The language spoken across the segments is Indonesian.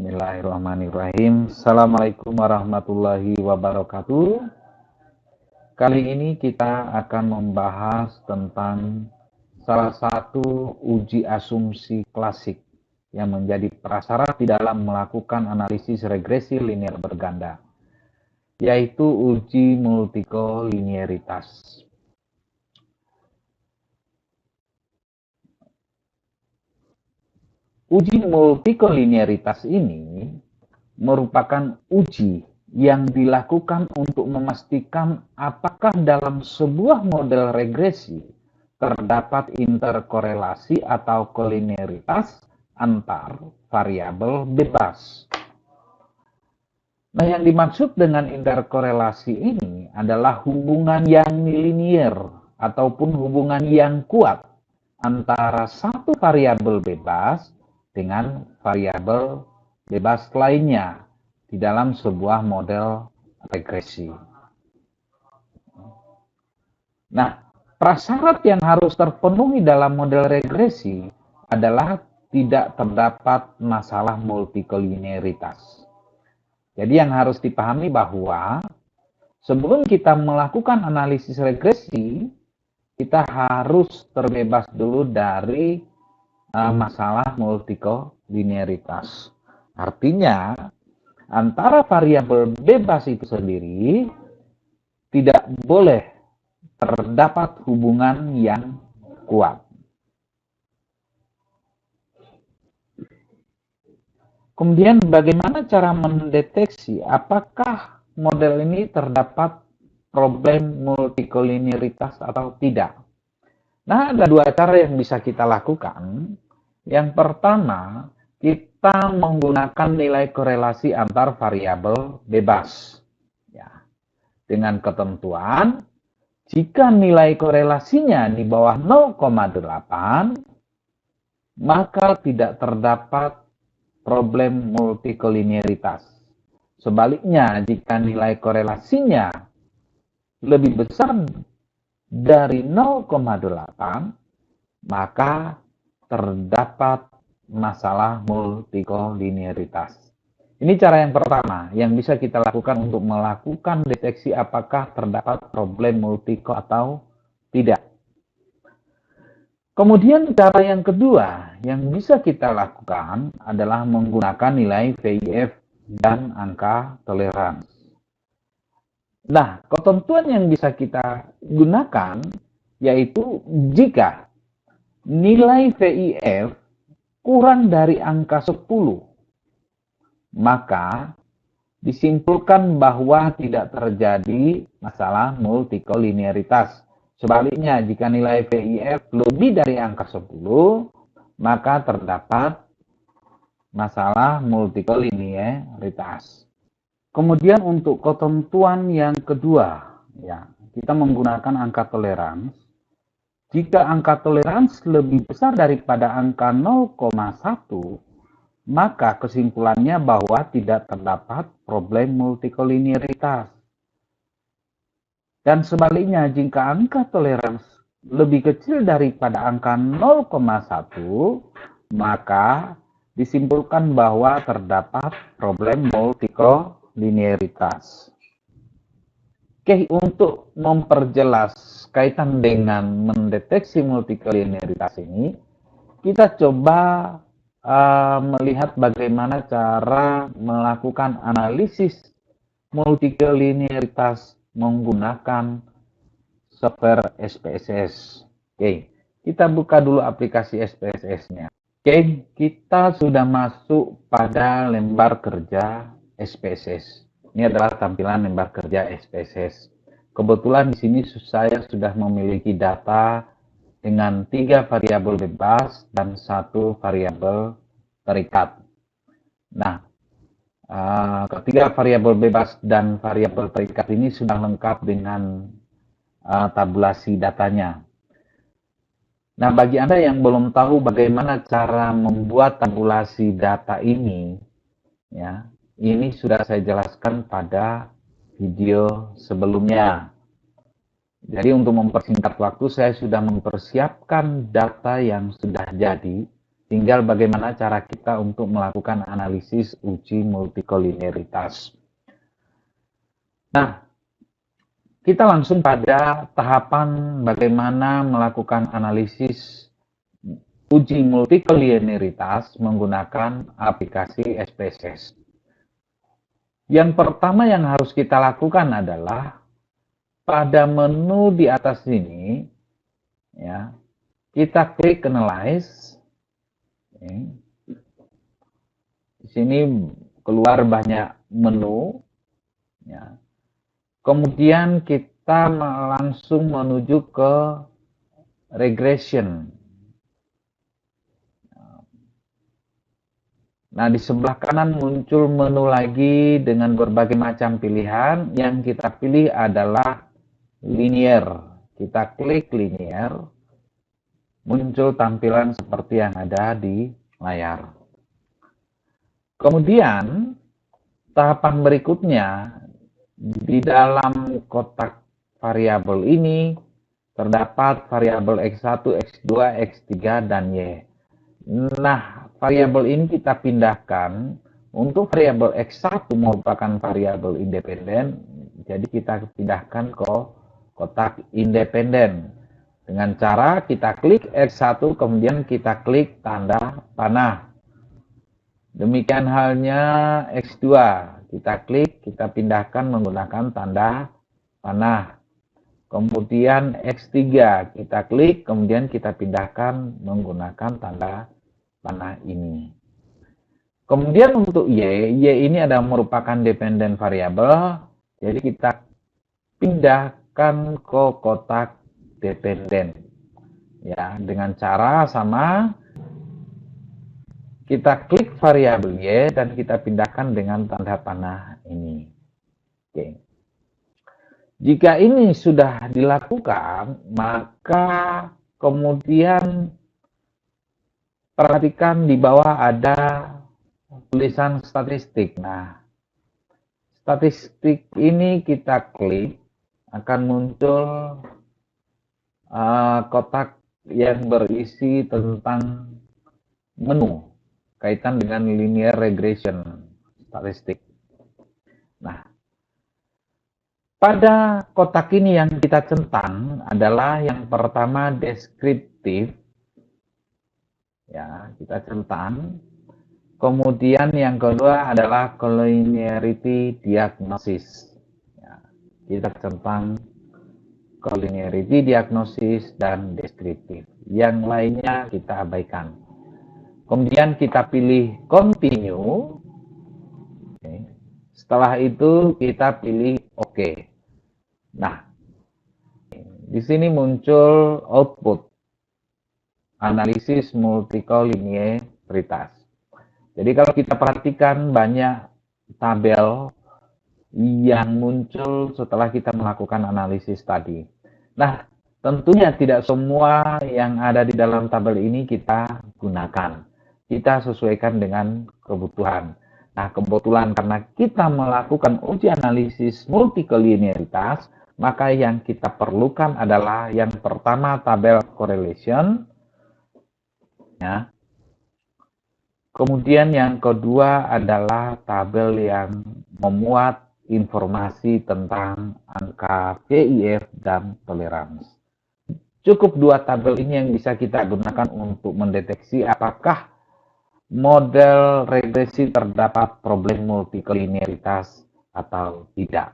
Bismillahirrahmanirrahim. Assalamualaikum warahmatullahi wabarakatuh. Kali ini kita akan membahas tentang salah satu uji asumsi klasik yang menjadi prasyarat di dalam melakukan analisis regresi linear berganda, yaitu uji multikolinearitas. Uji multikolinearitas ini merupakan uji yang dilakukan untuk memastikan apakah dalam sebuah model regresi terdapat interkorelasi atau kolinearitas antar variabel bebas. Nah, yang dimaksud dengan interkorelasi ini adalah hubungan yang linier ataupun hubungan yang kuat antara satu variabel bebas dengan variabel bebas lainnya di dalam sebuah model regresi. Nah, prasyarat yang harus terpenuhi dalam model regresi adalah tidak terdapat masalah multikolinearitas. Jadi yang harus dipahami bahwa sebelum kita melakukan analisis regresi, kita harus terbebas dulu dari masalah multikolinearitas. Artinya, antara variabel bebas itu sendiri tidak boleh terdapat hubungan yang kuat. Kemudian bagaimana cara mendeteksi apakah model ini terdapat problem multikolinearitas atau tidak? Nah, ada dua cara yang bisa kita lakukan. Yang pertama, kita menggunakan nilai korelasi antar variabel bebas. Ya, dengan ketentuan, jika nilai korelasinya di bawah 0,8, maka tidak terdapat problem multikolinearitas. Sebaliknya, jika nilai korelasinya lebih besar dari 0,8, maka terdapat masalah multikolinearitas. Ini cara yang pertama yang bisa kita lakukan untuk melakukan deteksi apakah terdapat problem multiko atau tidak. Kemudian cara yang kedua yang bisa kita lakukan adalah menggunakan nilai VIF dan angka toleransi. Nah, ketentuan yang bisa kita gunakan yaitu jika nilai VIF kurang dari angka 10, maka disimpulkan bahwa tidak terjadi masalah multikolinearitas. Sebaliknya, jika nilai VIF lebih dari angka 10, maka terdapat masalah multikolinearitas. Kemudian untuk ketentuan yang kedua, ya, kita menggunakan angka toleransi. Jika angka toleransi lebih besar daripada angka 0,1, maka kesimpulannya bahwa tidak terdapat problem multikolinearitas. Dan sebaliknya, jika angka toleransi lebih kecil daripada angka 0,1, maka disimpulkan bahwa terdapat problem multikolinearitas. Oke, untuk memperjelas kaitan dengan mendeteksi multikolinearitas ini, kita coba melihat bagaimana cara melakukan analisis multikolinearitas menggunakan software SPSS. Oke, kita buka dulu aplikasi SPSS-nya. Oke, kita sudah masuk pada lembar kerja SPSS. Ini adalah tampilan lembar kerja SPSS. Kebetulan di sini saya sudah memiliki data dengan 3 variabel bebas dan 1 variabel terikat. Nah, ketiga variabel bebas dan variabel terikat ini sudah lengkap dengan tabulasi datanya. Nah, bagi Anda yang belum tahu bagaimana cara membuat tabulasi data ini, ya, ini sudah saya jelaskan pada video sebelumnya. Jadi untuk mempersingkat waktu, saya sudah mempersiapkan data yang sudah jadi Tinggal bagaimana cara kita untuk melakukan analisis uji multikolinearitas. Nah, kita langsung pada tahapan bagaimana melakukan analisis uji multikolinearitas menggunakan aplikasi SPSS. Yang pertama yang harus kita lakukan adalah pada menu di atas ini, ya, kita klik Analyze. Di sini keluar banyak menu, ya. Kemudian kita langsung menuju ke regression. Nah, di sebelah kanan muncul menu lagi dengan berbagai macam pilihan. Yang kita pilih adalah linear. Kita klik linear, muncul tampilan seperti yang ada di layar. Kemudian, tahapan berikutnya, di dalam kotak variabel ini terdapat variabel X1, X2, X3, dan Y. Nah, variabel ini kita pindahkan. Untuk variabel X1 merupakan variabel independen, jadi kita pindahkan ke kotak independen. Dengan cara kita klik X1, kemudian kita klik tanda panah. Demikian halnya X2, kita klik, kita pindahkan menggunakan tanda panah. Kemudian X3, kita klik, kemudian kita pindahkan menggunakan tanda panah ini. Kemudian untuk Y ini adalah merupakan dependent variable, jadi kita pindahkan ke kotak dependen, ya, dengan cara sama, kita klik variabel Y dan kita pindahkan dengan tanda panah ini. Oke. Jika ini sudah dilakukan, maka kemudian perhatikan di bawah ada tulisan statistik. Nah, statistik ini kita klik, akan muncul kotak yang berisi tentang menu kaitan dengan linear regression statistik. Nah, pada kotak ini yang kita centang adalah yang pertama deskriptif, ya, kita centang. Kemudian yang kedua adalah collinearity diagnosis, ya, kita centang collinearity diagnosis dan deskriptif. Yang lainnya kita abaikan. Kemudian kita pilih continue. Oke. Setelah itu kita pilih OK. Nah, di sini muncul output analisis multikolinearitas. Jadi kalau kita perhatikan banyak tabel yang muncul setelah kita melakukan analisis tadi. Nah, tentunya tidak semua yang ada di dalam tabel ini kita gunakan. Kita sesuaikan dengan kebutuhan. Nah, kebetulan karena kita melakukan uji analisis multikolinearitas, maka yang kita perlukan adalah yang pertama tabel correlation, ya. Kemudian yang kedua adalah tabel yang memuat informasi tentang angka VIF dan toleransi. Cukup dua tabel ini yang bisa kita gunakan untuk mendeteksi apakah model regresi terdapat problem multikolinearitas atau tidak.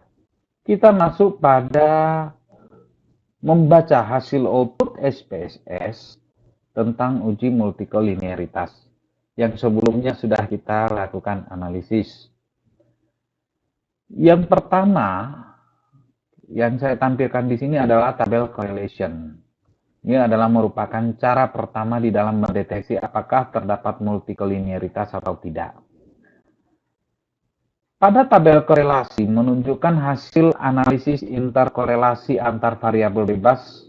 Kita masuk pada membaca hasil output SPSS tentang uji multikolinearitas yang sebelumnya sudah kita lakukan analisis. Yang pertama yang saya tampilkan di sini adalah tabel correlation. Ini adalah merupakan cara pertama di dalam mendeteksi apakah terdapat multikolinearitas atau tidak. Pada tabel korelasi menunjukkan hasil analisis interkorelasi antar variabel bebas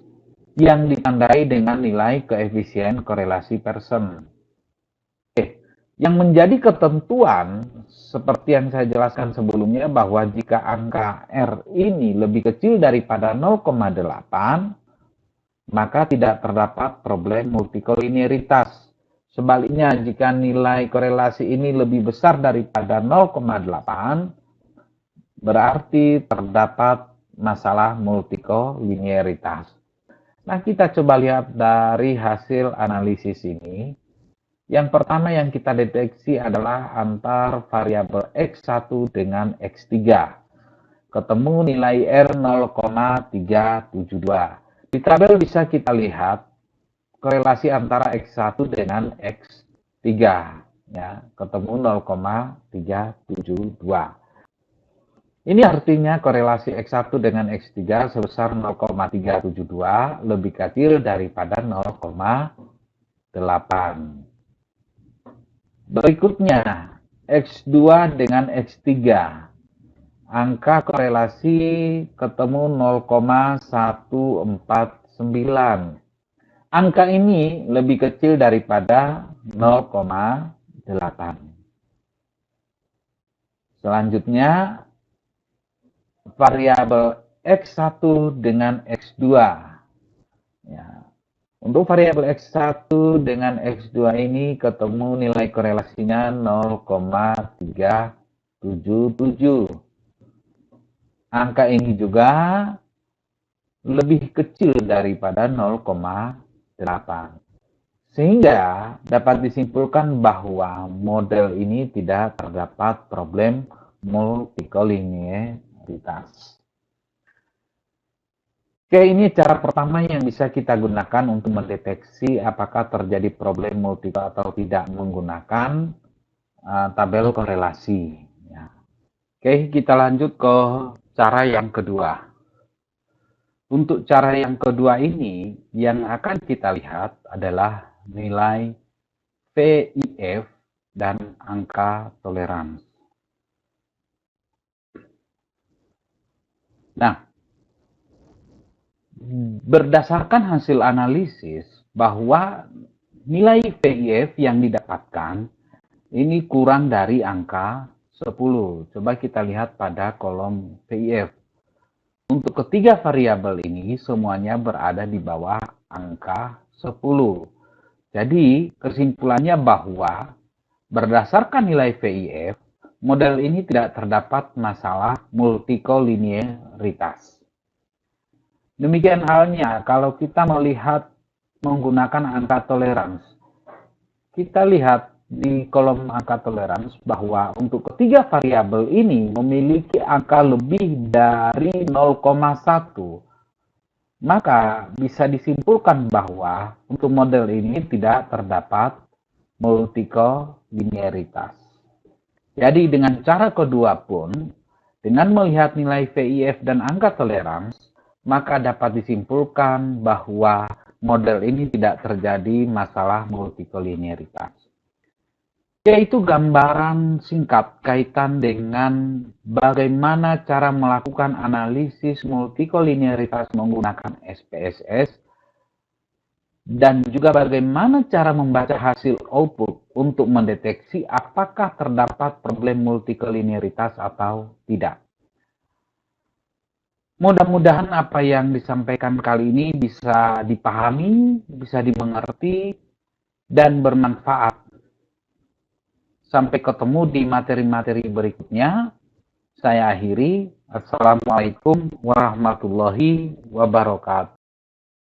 yang ditandai dengan nilai koefisien korelasi Pearson. Yang menjadi ketentuan seperti yang saya jelaskan sebelumnya bahwa jika angka R ini lebih kecil daripada 0,8, maka tidak terdapat problem multikolinearitas. Sebaliknya, jika nilai korelasi ini lebih besar daripada 0,8, berarti terdapat masalah multikolinearitas. Nah, kita coba lihat dari hasil analisis ini. Yang pertama yang kita deteksi adalah antar variabel X1 dengan X3. Ketemu nilai R 0,372. Di tabel bisa kita lihat korelasi antara X1 dengan X3. Ya, ketemu 0,372. Ini artinya korelasi X1 dengan X3 sebesar 0,372 lebih kecil daripada 0,8. Berikutnya, X2 dengan X3. Angka korelasi ketemu 0,149. Angka ini lebih kecil daripada 0,8. Selanjutnya, variabel X1 dengan X2. Ya. Untuk variabel X1 dengan X2 ini ketemu nilai korelasinya 0,377. Angka ini juga lebih kecil daripada 0,8. Sehingga dapat disimpulkan bahwa model ini tidak terdapat problem multikolinearitas. Oke, ini cara pertama yang bisa kita gunakan untuk mendeteksi apakah terjadi problem multikol atau tidak menggunakan tabel korelasi. Ya. Oke, kita lanjut ke cara yang kedua. Untuk cara yang kedua ini, yang akan kita lihat adalah nilai VIF dan angka toleransi. Nah, berdasarkan hasil analisis bahwa nilai VIF yang didapatkan ini kurang dari angka 10. Coba kita lihat pada kolom VIF. Untuk ketiga variabel ini semuanya berada di bawah angka 10. Jadi kesimpulannya bahwa berdasarkan nilai VIF, model ini tidak terdapat masalah multikolinearitas. Demikian halnya kalau kita melihat menggunakan angka toleransi. Kita lihat di kolom angka toleransi bahwa untuk ketiga variabel ini memiliki angka lebih dari 0,1. Maka bisa disimpulkan bahwa untuk model ini tidak terdapat multikolinearitas. Jadi dengan cara kedua pun, dengan melihat nilai VIF dan angka toleransi, maka dapat disimpulkan bahwa model ini tidak terjadi masalah multikolinearitas. Yaitu gambaran singkat kaitan dengan bagaimana cara melakukan analisis multikolinearitas menggunakan SPSS dan juga bagaimana cara membaca hasil output untuk mendeteksi apakah terdapat problem multikolinearitas atau tidak. Mudah-mudahan apa yang disampaikan kali ini bisa dipahami, bisa dimengerti, dan bermanfaat. Sampai ketemu di materi-materi berikutnya. Saya akhiri. Assalamualaikum warahmatullahi wabarakatuh.